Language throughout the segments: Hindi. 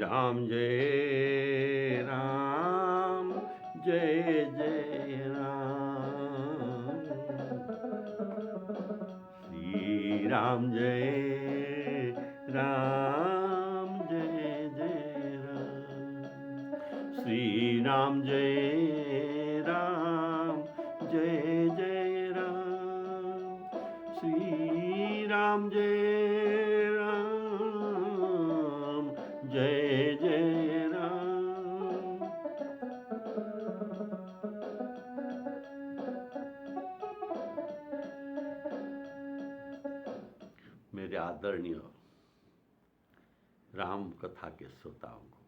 राम जय राम, जय जय राम। श्री राम जय राम, जय जय राम। श्री राम जय राम, जय जय राम। श्री राम जय राम, जय जय राम। मेरे आदरणीय राम कथा के श्रोताओं को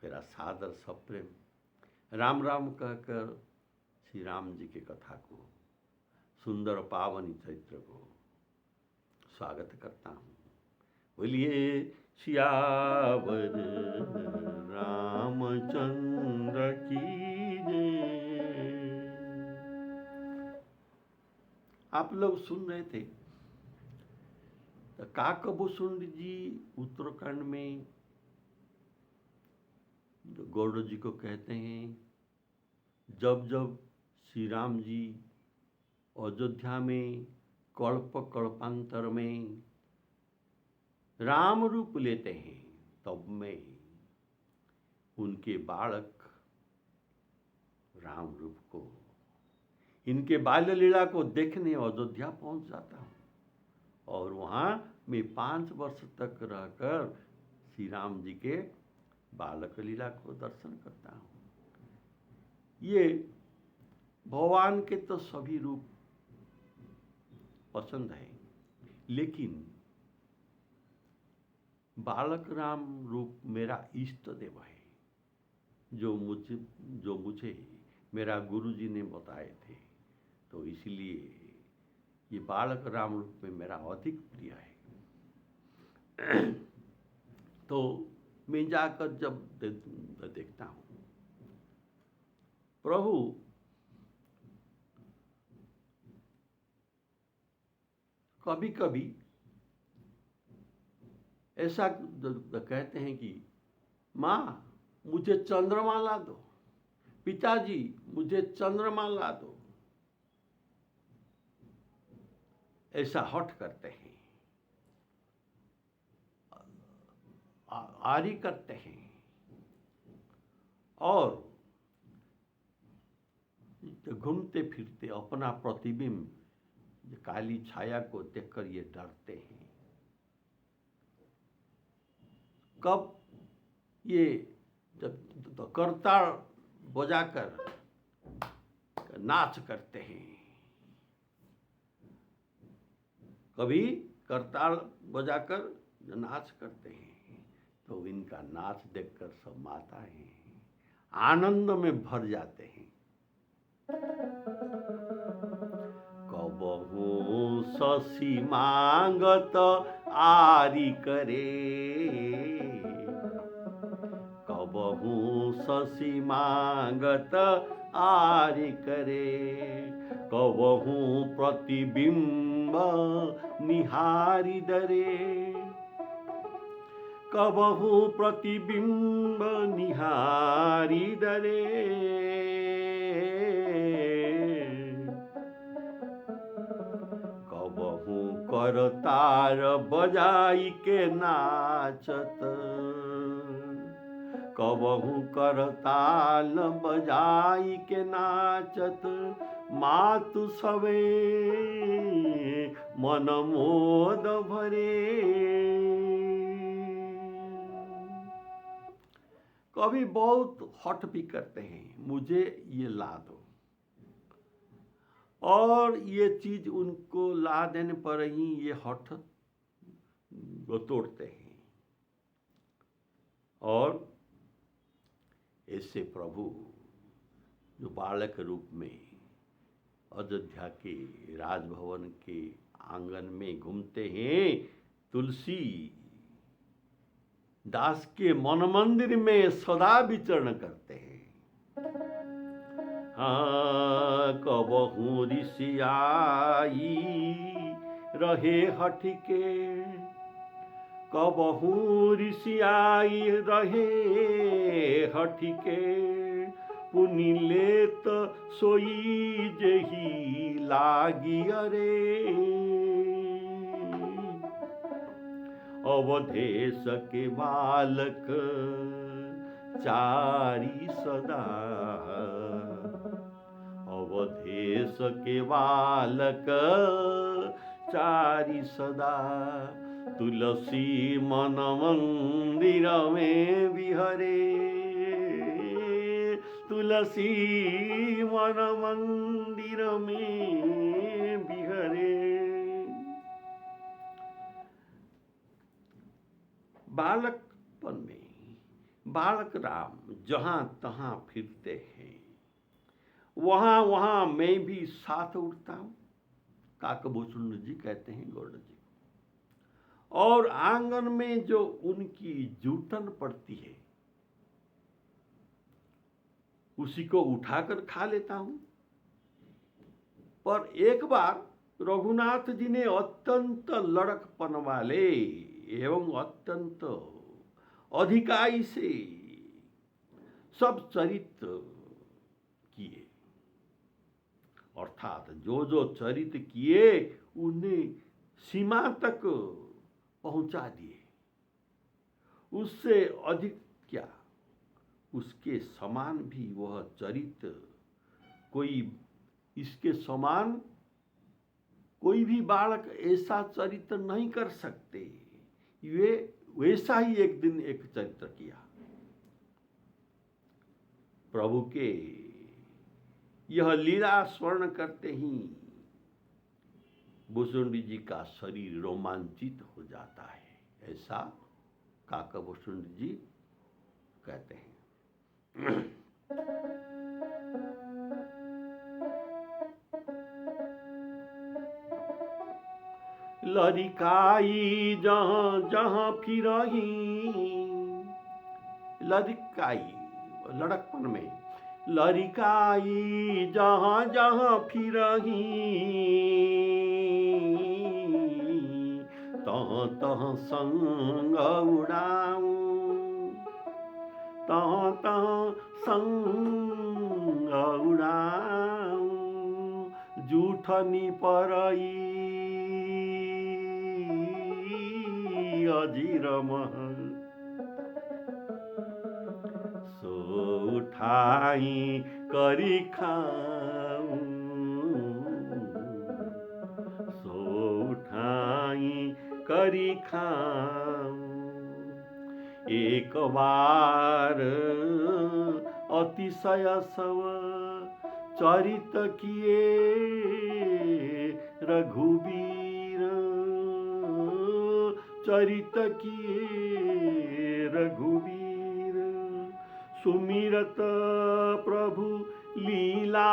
मेरा सादर सप्रेम। राम राम कहकर श्री राम जी की कथा को, सुंदर पावन चरित्र को स्वागत करता हूँ। बोलिए सियावर रामचंद्र की जय। आप लोग सुन रहे थे काकभूषुंड जी उत्तराखंड में, जो गौड़ जी को कहते हैं, जब जब श्री राम जी अयोध्या में कल्प कल्पांतर में राम रूप लेते हैं, तब में उनके बालक राम रूप को, इनके बाल्य लीला को देखने अयोध्या पहुंच जाता हूँ और वहाँ मैं 5 वर्ष तक रहकर श्री राम जी के बालक लीला को दर्शन करता हूँ। ये भगवान के तो सभी रूप पसंद है, लेकिन बालक राम रूप मेरा इष्ट देव है, जो मुझे मेरा गुरु जी ने बताए थे। तो इसलिए ये बालक राम रूप में मेरा अधिक प्रिय है। तो मैं जाकर जब देखता हूँ, प्रभु कभी कभी ऐसा कहते हैं कि माँ मुझे चंद्रमा ला दो, पिताजी मुझे चंद्रमा ला दो, ऐसा हठ करते हैं, आरी करते हैं और घूमते फिरते अपना प्रतिबिंब काली छाया को देखकर ये डरते हैं। कब ये तो करताल बजाकर नाच करते हैं, कभी करताल बजाकर नाच करते हैं, तो इनका नाच देखकर सब माताएं आनंद में भर जाते हैं। कबहू शशि मांगत आरी करे, कबहू शशि मांगत आरी करे, कबहू प्रतिबिंब निहारी डरे, कबहू प्रतिबिंब निहारी डरे, कबहू करतार बजाई के नाचत, कबहू करताल बजाई के नाचत, मातु सबे मन मोद भरे। कभी बहुत हठ भी करते हैं, मुझे ये ला दो, और ये चीज उनको ला देने पर ही ये हठ तोड़ते हैं। और ऐसे प्रभु जो बालक रूप में अयोध्या के राजभवन के आंगन में घूमते हैं, तुलसी दास के मन मंदिर में सदा विचरण करते हैं। हाँ कबहू ऋषि आई रहे हठ के, कबहू ऋषियाई रहे हठिके, पुनि लेत सोई जेही लागी अरे। अवधेश के बालक चारी सदा, अवधेश के बालक चारी सदा, तुलसी मन मंदिर में विहरे, तुलसी मन मंदिर में विहरे। बालकपन में बालक राम जहां तहां फिरते हैं, वहां वहां मैं भी साथ उठता हूं, काकभूषण जी कहते हैं गौड़ जी। और आंगन में जो उनकी जूठन पड़ती है उसी को उठाकर खा लेता हूं। पर एक बार रघुनाथ जी ने अत्यंत लड़कपन वाले एवं अत्यंत अधिकाई से सब चरित्र किए, अर्थात जो जो चरित्र किए उन्हें सीमा तक पहुंचा दिए। उससे अधिक क्या, उसके समान भी वह चरित्र कोई, इसके समान कोई भी बालक ऐसा चरित्र नहीं कर सकते। वे वैसा ही एक दिन एक चरित्र किया। प्रभु के यह लीला स्वर्ण करते ही भूषुंडी जी का शरीर रोमांचित हो जाता है, ऐसा काकभूषुंडी जी कहते हैं। लरिकाई जहां जहां फिरही, लरिकाई लड़कपन में, लरिकाई जहां जहां फिरही, तहाँ तहाँ संग उड़ाऊं, तहाँ तहाँ संग उड़ाऊं, जूठनी परई अजीर महल, सो उठाई करी खाऊं, सो उठाई करी खाऊं। एक बार अतिशय सव चरित किए रघुबीर, चरित किए रघुबीर, सुमिरत प्रभु लीला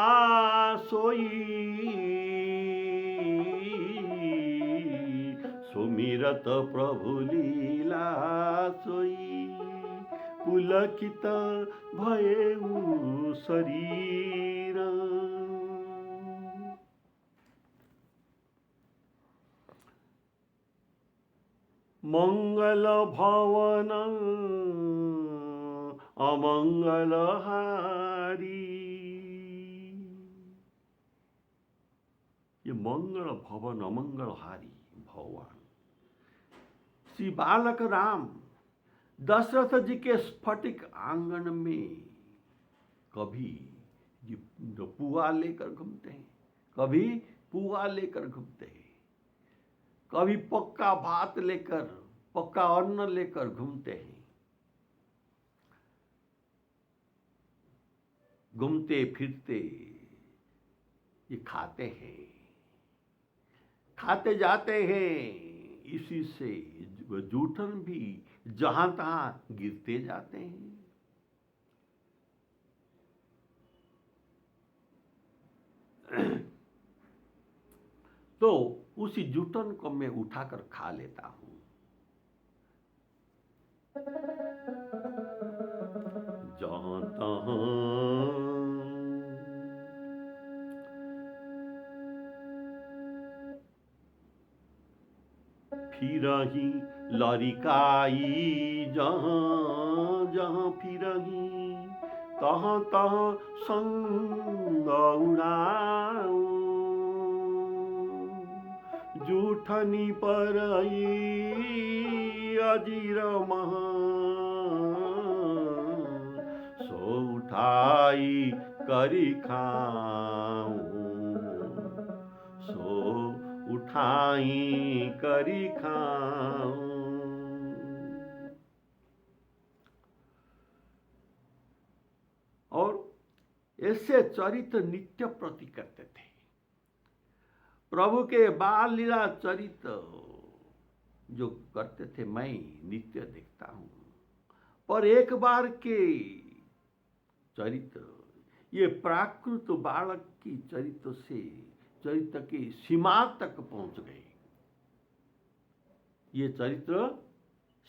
सोई, सुमिरत प्रभु लीला सोई, पुलकित भयउ शरीर। मंगल भवन अमंगल हारी, ये मंगल भवन अमंगल हारी भगवान श्री बालक राम दशरथ जी के स्फटिक आंगन में कभी पुआ लेकर घूमते हैं, कभी पुआ लेकर घूमते हैं, कभी पक्का भात लेकर, पक्का अन्न लेकर घूमते हैं। घूमते फिरते ये खाते हैं, खाते जाते हैं, इसी से जूठन भी जहां तहां गिरते जाते हैं। तो उसी जूठन को मैं उठाकर खा लेता हूं। जहां तहां फिरही लरिकाई जहाँ जहाँ फिरही तहाँ तहाँ संग उड़ाओ। जूठनी परई अजीर महा सो उठाई करी खाऊं। सो उठाई करी खाऊं। और ऐसे चरित्र नित्य प्रति करते थे। प्रभु के बाल लीला चरित्र जो करते थे मैं नित्य देखता हूं। पर एक बार के चरित्र ये प्राकृत बालक की चरित्र से चरित्र की सीमा तक पहुंच गए। ये चरित्र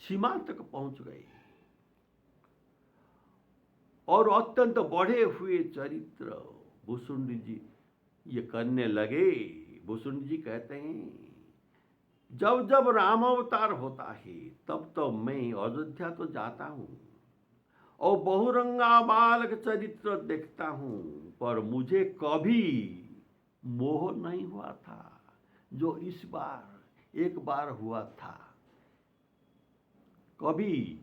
सीमा तक पहुंच गए और अत्यंत बढ़े हुए चरित्र भुसुंडी जी ये करने लगे। भुसुंडी जी कहते हैं जब जब राम अवतार होता है तब तो मैं अयोध्या तो जाता हूं और बहुरंगा बालक चरित्र देखता हूं, पर मुझे कभी मोह नहीं हुआ था जो इस बार एक बार हुआ था। कभी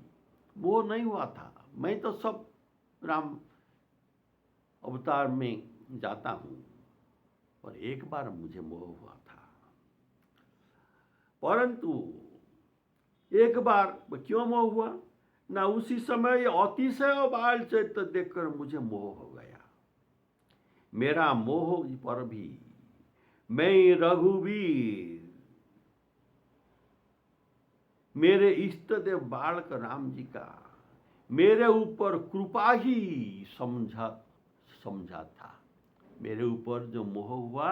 मोह नहीं हुआ था। मैं तो सब राम अवतार में जाता हूं, पर एक बार मुझे मोह हुआ था। परंतु एक बार क्यों मोह हुआ ना, उसी समय अतिशय बाल चरित्र देखकर मुझे मोह हो गया। मेरा मोह पर भी मैं रघुवीर मेरे इष्ट देव बालक राम जी का मेरे ऊपर कृपा ही समझा था। मेरे ऊपर जो मोह हुआ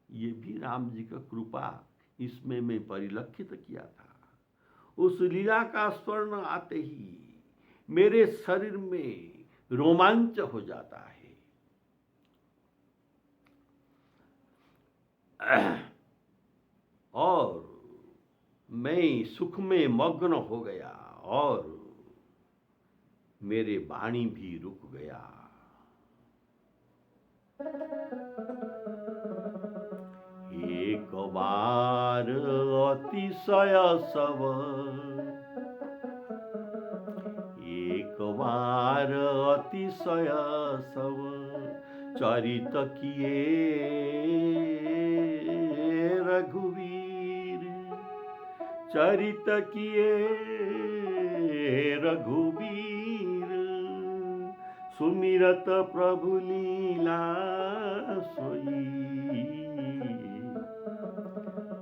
ये भी राम जी का कृपा इसमें मैं परिलक्षित किया था। उस लीला का स्वर्ण आते ही मेरे शरीर में रोमांच हो जाता है। और मैं सुख में मग्न हो गया और मेरे वाणी भी रुक गया। एक बार अतिशय सब, एक बार अतिशय सब चरित किए रघुवीर। चरित किए रघुवीर सुमिरत प्रभु लीला सोई।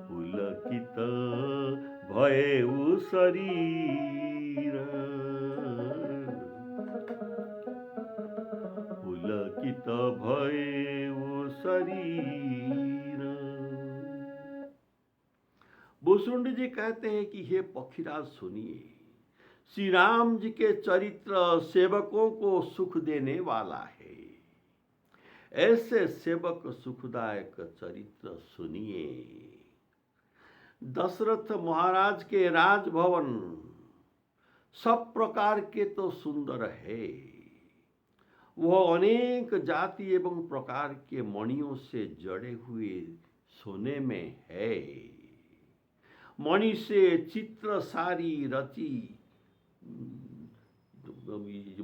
पुलकित भयउ शरीर, पुलकित भयउ शरीर। भुसुंडी जी कहते हैं कि हे पक्षीराज सुनिए, श्री राम जी के चरित्र सेवकों को सुख देने वाला है। ऐसे सेवक सुखदायक चरित्र सुनिए। दशरथ महाराज के राजभवन सब प्रकार के तो सुंदर है। वह अनेक जाति एवं प्रकार के मणियों से जड़े हुए सोने में है। मणि से चित्र सारी रची,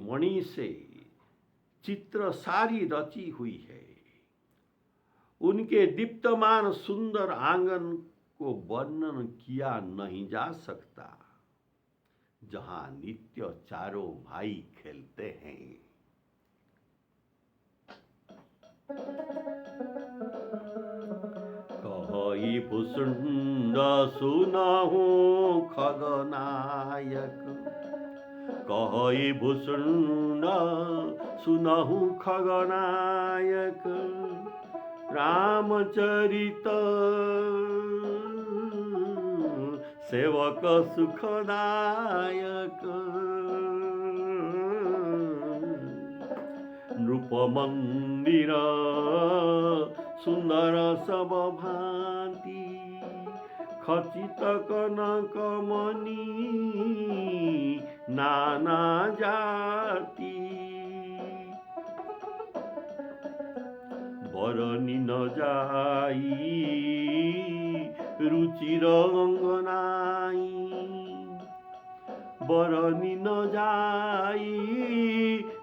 मणि से चित्र सारी रची हुई है। उनके दीप्तमान सुंदर आंगन को वर्णन किया नहीं जा सकता, जहां नित्य चारों भाई खेलते हैं। कहि भुसुंड सुनहु खगनायक, कहि भुसुंड सुनहु खगनायक। रामचरित सेवक सुखदायक। नृप मंदिर सुंदर सब भांति, खचित कनक मणि नाना जाति बरनी न जाई रुचिर अंगनाई बरनी न जाई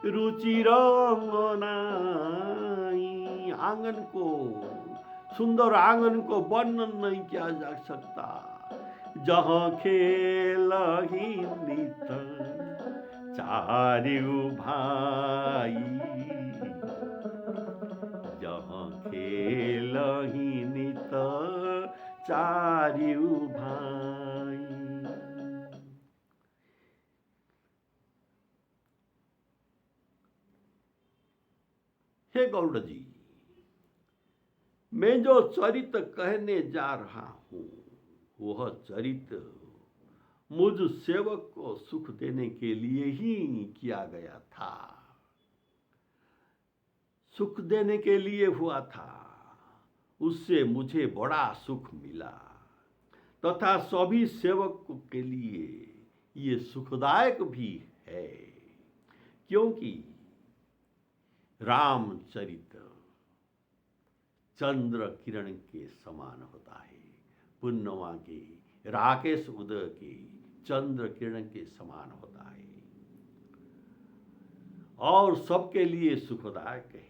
रुचिर अंगनाई। आंगन को, सुंदर आंगन को वर्णन नहीं किया जा सकता, जहाँ खेल ही नित चारिउ भाई, जहाँ खेल ही नित चारिउ भाई। हे गौड़ जी, मैं जो चरित्र कहने जा रहा हूं, वह चरित्र मुझ सेवक को सुख देने के लिए ही किया गया था, सुख देने के लिए हुआ था। उससे मुझे बड़ा सुख मिला तथा सभी सेवक के लिए ये सुखदायक भी है, क्योंकि रामचरित्र चंद्र किरण के समान होता है, पूर्णिमा के राकेश उदय के चंद्र किरण के समान होता है और सबके लिए सुखदायक है,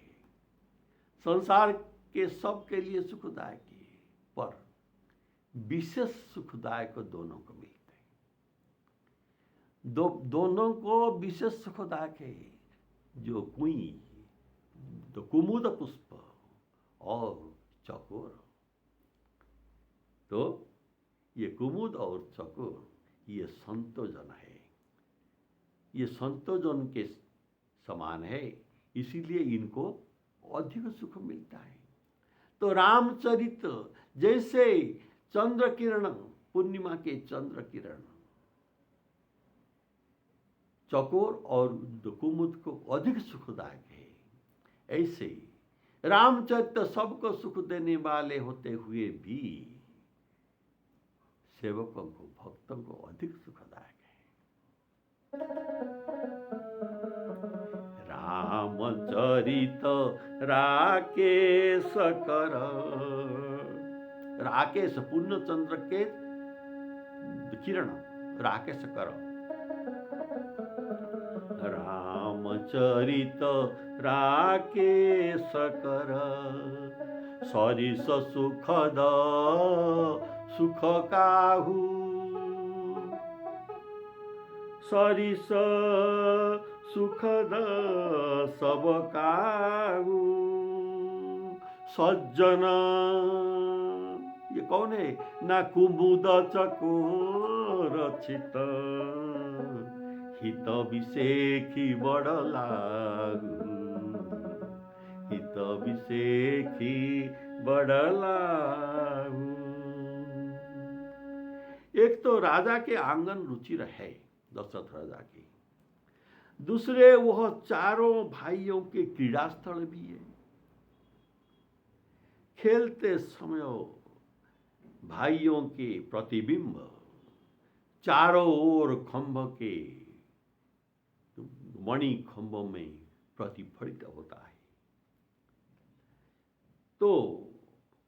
संसार के सबके लिए सुखदायक है, पर विशेष सुखदायक दोनों को मिलते हैं। दोनों को विशेष सुखदायक है, जो कुई तो कुमुद पुष्प और चकोर। तो ये कुमुद और चकोर ये संतोजन है, ये संतोजन के समान है, इसीलिए इनको अधिक सुख मिलता है। तो रामचरित्र जैसे चंद्र किरण, पूर्णिमा के चंद्र किरण चकोर और कुमुद को अधिक सुखदायक है, ऐसे रामचरित्र सबको सुख देने वाले होते हुए भी सेवकों को, भक्तों को अधिक सुखदायक है। रामचरित राकेश कर, राकेश पूर्ण चंद्र के किरण राकेश कर, रामचरित राकेश कर, सरिस सुखद सुख काहू, सरिस सुखद सब काहू, सज्जन ये कौन है? ना कुमुद चकोर चित, हित विषेखी बड़ लागू, हित विषेखी बड़ लागू। एक तो राजा के आंगन रुचि रहे, दशरथ राजा की, दूसरे वह चारों भाइयों के क्रीड़ा स्थल भी है। खेलते समय भाइयों के प्रतिबिंब चारों ओर खंभ के मणि खंभों में प्रतिफलित होता है, तो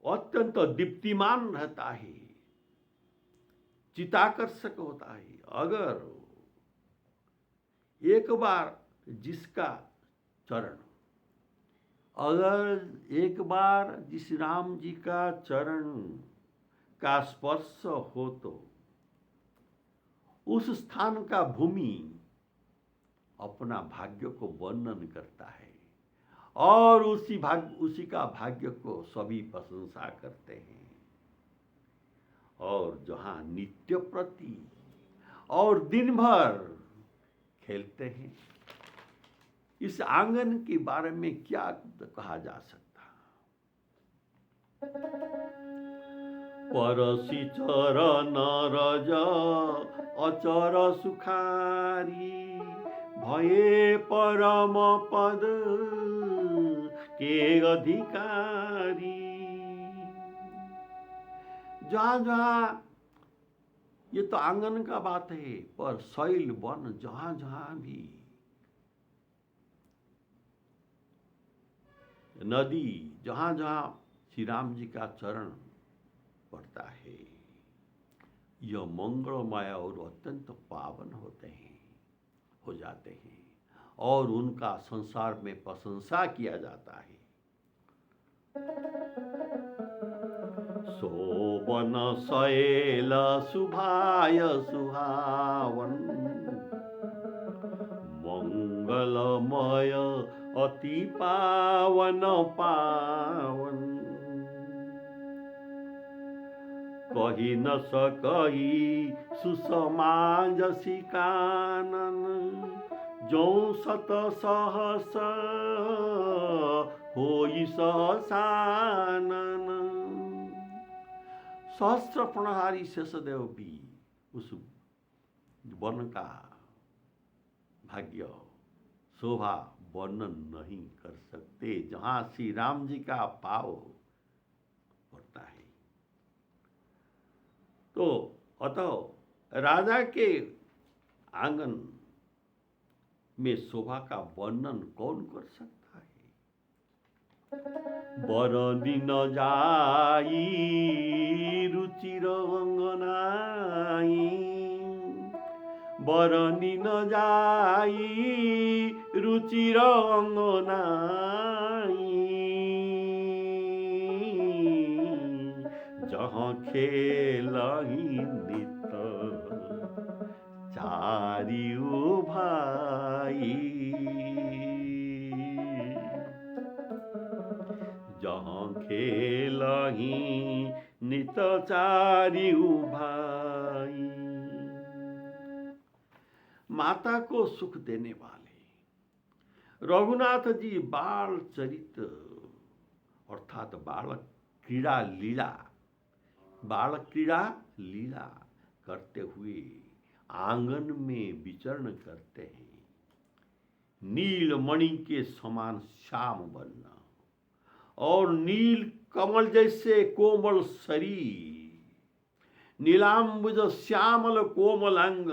अत्यंत दीप्तिमान रहता है, चिताकर्षक होता है। अगर एक बार जिसका चरण, अगर एक बार जिस राम जी का चरण का स्पर्श हो तो उस स्थान का भूमि अपना भाग्य को वर्णन करता है और उसी का भाग्य को सभी प्रशंसा करते हैं। और जहाँ नित्य प्रति और दिन भर खेलते हैं, इस आंगन के बारे में क्या कहा जा सकता? परसी चर नरज अचर सुखारी, भये परम पद के अधिकारी। जहाँ जहाँ ये तो आंगन का बात है, पर शैल वन जहां जहां भी, नदी जहां जहां श्री राम जी का चरण पड़ता है, यह मंगलमय और अत्यंत पावन होते हैं, हो जाते हैं, और उनका संसार में प्रशंसा किया जाता है। शोभन शैल शुभाय सुहावन, मंगलमय अति पावन पावन, कही न सकही सुसमाजसी कानन, जो सत सहस होई सहसानन। सहस्र प्रणहारी शेषदेव भी उस वन का भाग्य शोभा वर्णन नहीं कर सकते जहां श्री राम जी का पाव पड़ता है। तो अतः राजा के आंगन में शोभा का वर्णन कौन कर सकता है। बरनी न जाई रुचिर अंगनाई, बरनी न जाई रुचिर अंगनाई, जहाँ खेलही नित चारियो भाई, जहाँ खेलही नित चारियो भाई। माता को सुख देने वाले रघुनाथ जी बाल चरित अर्थात बाल क्रीड़ा लीला, बाल क्रीड़ा लीला करते हुए आंगन में विचरण करते हैं। नील मणि के समान श्याम वर्ण और नील कमल जैसे कोमल शरीर, नीलांबुज श्यामल कोमल अंग,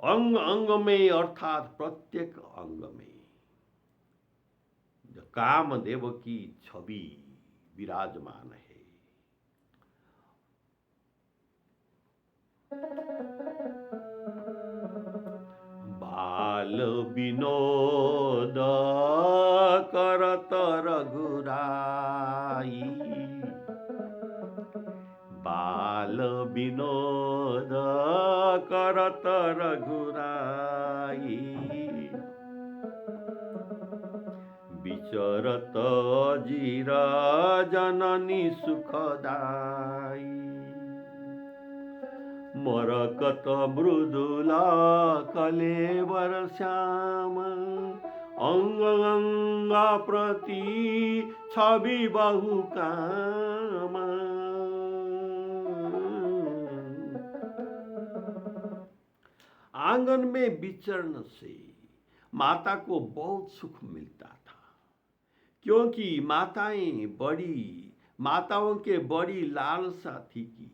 अंग अंग में अर्थात प्रत्येक अंग में कामदेव की छवि विराजमान है। बाल विनोद करत रघुराई, बाल विनोद करत रघुराई, विचरत जीर जननी सुखदाई, मरकत मृदुला कलेवर श्याम, अंग अंग प्रति छवि बहु काम। आंगन में विचरण से माता को बहुत सुख मिलता था, क्योंकि माताओं के बड़ी लालसा थी कि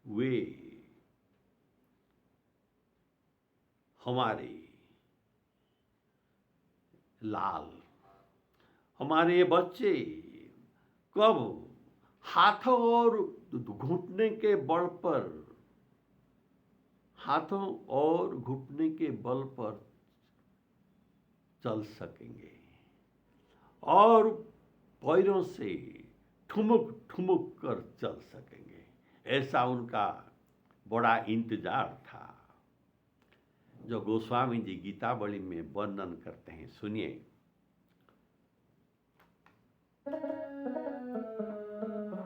वे हमारे लाल, हमारे बच्चे कब हाथों और घुटने के बल पर, हाथों और घुटने के बल पर चल सकेंगे और पैरों से ठुमुक ठुमुक कर चल सकेंगे, ऐसा उनका बड़ा इंतजार था, जो गोस्वामी जी गीतावली में वर्णन करते हैं। सुनिए।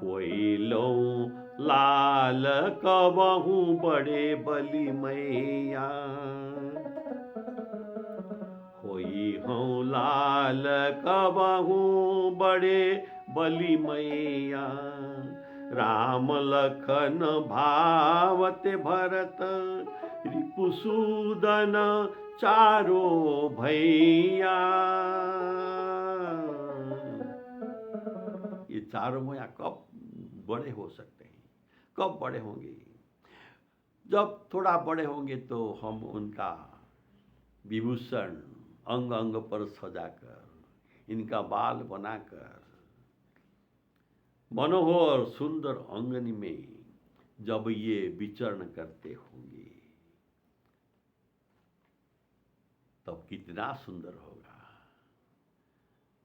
होइलो लाल कबहू बड़े बलि मैया, होई हूँ लाल कबहू बड़े बलि मैया, राम लखन भावत भरत रिपुसूदन चारो भैया। ये चारों भैया कब बड़े हो सकते हैं? कब बड़े होंगे? जब थोड़ा बड़े होंगे तो हम उनका विभूषण अंग अंग पर सजाकर, इनका बाल बनाकर, मनोहर सुंदर अंगनी में जब ये विचरण करते होंगे तब कितना सुंदर होगा।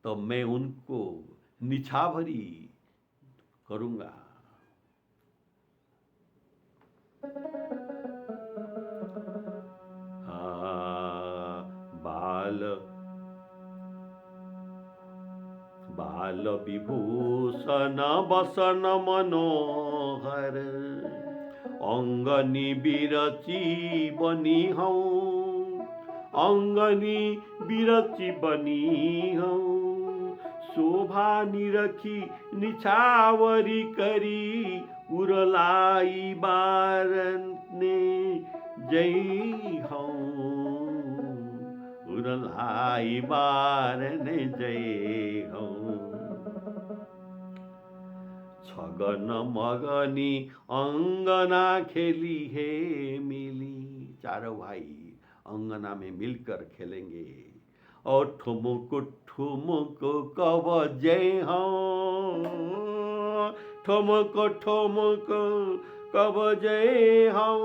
तब मैं उनको निछावरी करूंगा। हाँ, बाल विभूषण बसन मनोहर, अंगनी बिरची बनी हूँ, अंगनी बिरची बनी हूँ, शोभा निरखी निछावरी करी, उरलाई बारने जय हूँ, उरलाई बारने जय हूँ। छगन मगनी अंगना खेली है मिली, चारों भाई अंगना में मिलकर खेलेंगे और ठुमुक ठुमुक कब जय हूँ, ठुमुक ठुमुक कब जय हूँ।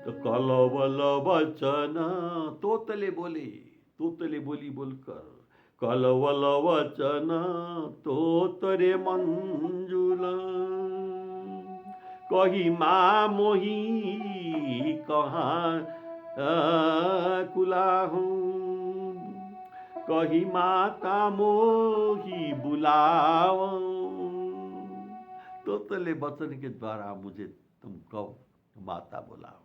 तो कलवल वचन तोतले बोले, तोतले बोली बोलकर, कलवल वचन तोतरे मंजुला, कही माँ मोही कहाँ कुलाहूँ, कही माता मोही बुलाओ। तोतले वचन के द्वारा मुझे तुम कब माता बुलाओ।